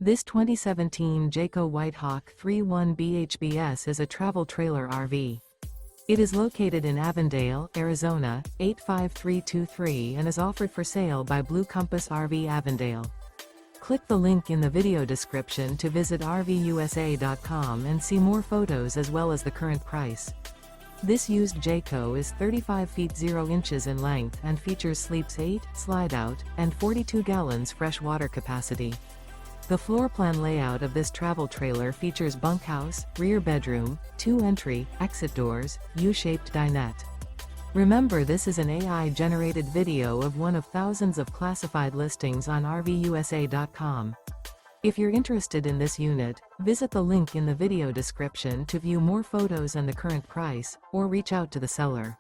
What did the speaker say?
This 2017 Jayco White Hawk 3.1 BHBS is a travel trailer RV. It is located in Avondale, Arizona, 85323 and is offered for sale by Blue Compass RV Avondale. Click the link in the video description to visit RVUSA.com and see more photos as well as the current price. This used Jayco is 35 feet 0 inches in length and features sleeps 8, Slideout, and 42 gallons fresh water capacity. The floor plan layout of this travel trailer features bunkhouse, rear bedroom, 2 entry, exit doors, U-shaped dinette. Remember, this is an AI-generated video of one of thousands of classified listings on RVUSA.com. If you're interested in this unit, visit the link in the video description to view more photos and the current price, or reach out to the seller.